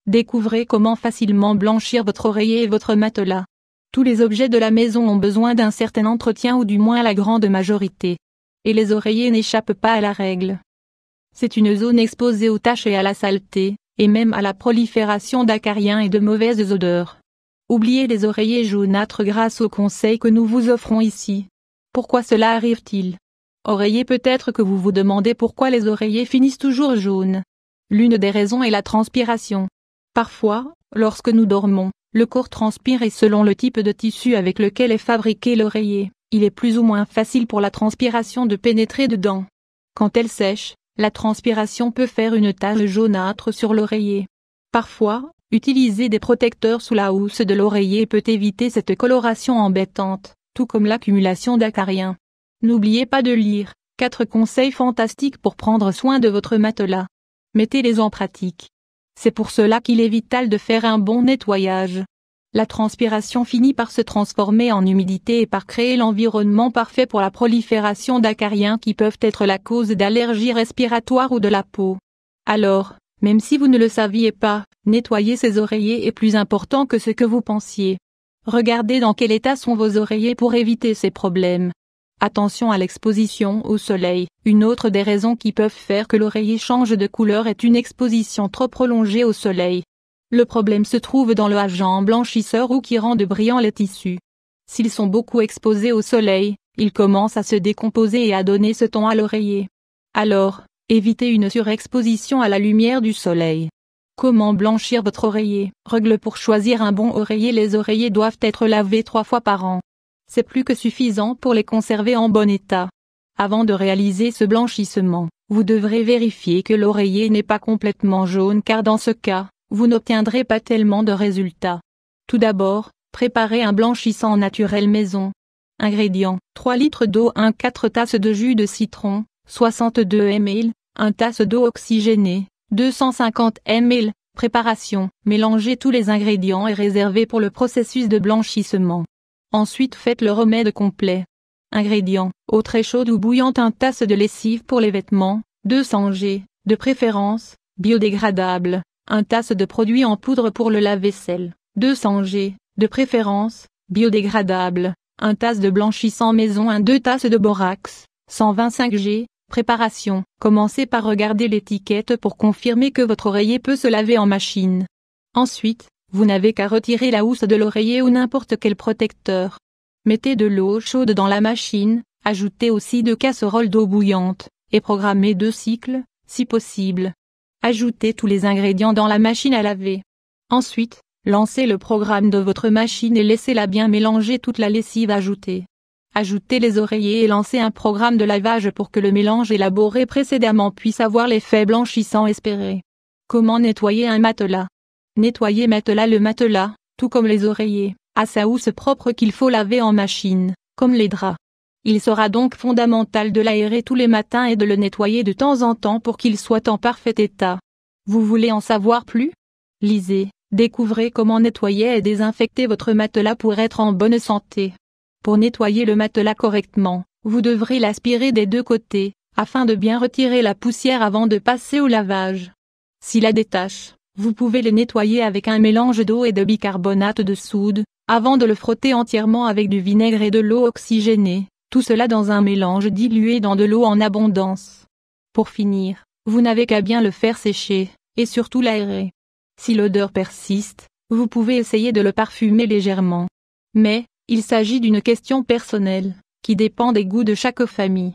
Découvrez comment facilement blanchir votre oreiller et votre matelas. Tous les objets de la maison ont besoin d'un certain entretien ou du moins la grande majorité. Et les oreillers n'échappent pas à la règle. C'est une zone exposée aux taches et à la saleté, et même à la prolifération d'acariens et de mauvaises odeurs. Oubliez les oreillers jaunâtres grâce aux conseils que nous vous offrons ici. Pourquoi cela arrive-t-il? Oreillers, peut-être que vous vous demandez pourquoi les oreillers finissent toujours jaunes. L'une des raisons est la transpiration. Parfois, lorsque nous dormons, le corps transpire et selon le type de tissu avec lequel est fabriqué l'oreiller, il est plus ou moins facile pour la transpiration de pénétrer dedans. Quand elle sèche, la transpiration peut faire une tache jaunâtre sur l'oreiller. Parfois, utiliser des protecteurs sous la housse de l'oreiller peut éviter cette coloration embêtante, tout comme l'accumulation d'acariens. N'oubliez pas de lire 4 conseils fantastiques pour prendre soin de votre matelas. Mettez-les en pratique. C'est pour cela qu'il est vital de faire un bon nettoyage. La transpiration finit par se transformer en humidité et par créer l'environnement parfait pour la prolifération d'acariens qui peuvent être la cause d'allergies respiratoires ou de la peau. Alors, même si vous ne le saviez pas, nettoyer ces oreillers est plus important que ce que vous pensiez. Regardez dans quel état sont vos oreillers pour éviter ces problèmes. Attention à l'exposition au soleil. Une autre des raisons qui peuvent faire que l'oreiller change de couleur est une exposition trop prolongée au soleil. Le problème se trouve dans le agent blanchisseur ou qui rend brillants les tissus. S'ils sont beaucoup exposés au soleil, ils commencent à se décomposer et à donner ce ton à l'oreiller. Alors, évitez une surexposition à la lumière du soleil. Comment blanchir votre oreiller? Règle pour choisir un bon oreiller. Les oreillers doivent être lavés 3 fois par an. C'est plus que suffisant pour les conserver en bon état. Avant de réaliser ce blanchissement, vous devrez vérifier que l'oreiller n'est pas complètement jaune car dans ce cas, vous n'obtiendrez pas tellement de résultats. Tout d'abord, préparez un blanchissant naturel maison. Ingrédients: 3 litres d'eau, 4 tasses de jus de citron, 62 ml, 1 tasse d'eau oxygénée, 250 ml. Préparation: mélangez tous les ingrédients et réservez pour le processus de blanchissement. Ensuite faites le remède complet. Ingrédients: eau très chaude ou bouillante, 1 tasse de lessive pour les vêtements, 200 g, de préférence, biodégradable, 1 tasse de produit en poudre pour le lave-vaisselle, 200 g, de préférence, biodégradable, 1 tasse de blanchissant maison, 2 tasses de borax, 125 g. Préparation: commencez par regarder l'étiquette pour confirmer que votre oreiller peut se laver en machine. Ensuite, vous n'avez qu'à retirer la housse de l'oreiller ou n'importe quel protecteur. Mettez de l'eau chaude dans la machine, ajoutez aussi 2 casseroles d'eau bouillante, et programmez 2 cycles, si possible. Ajoutez tous les ingrédients dans la machine à laver. Ensuite, lancez le programme de votre machine et laissez-la bien mélanger toute la lessive ajoutée. Ajoutez les oreillers et lancez un programme de lavage pour que le mélange élaboré précédemment puisse avoir l'effet blanchissant espéré. Comment nettoyer un matelas? Nettoyer matelas. Le matelas, tout comme les oreillers, a sa housse propre qu'il faut laver en machine, comme les draps. Il sera donc fondamental de l'aérer tous les matins et de le nettoyer de temps en temps pour qu'il soit en parfait état. Vous voulez en savoir plus? Lisez, découvrez comment nettoyer et désinfecter votre matelas pour être en bonne santé. Pour nettoyer le matelas correctement, vous devrez l'aspirer des 2 côtés, afin de bien retirer la poussière avant de passer au lavage. S'il a des taches, vous pouvez le nettoyer avec un mélange d'eau et de bicarbonate de soude, avant de le frotter entièrement avec du vinaigre et de l'eau oxygénée, tout cela dans un mélange dilué dans de l'eau en abondance. Pour finir, vous n'avez qu'à bien le faire sécher, et surtout l'aérer. Si l'odeur persiste, vous pouvez essayer de le parfumer légèrement. Mais, il s'agit d'une question personnelle, qui dépend des goûts de chaque famille.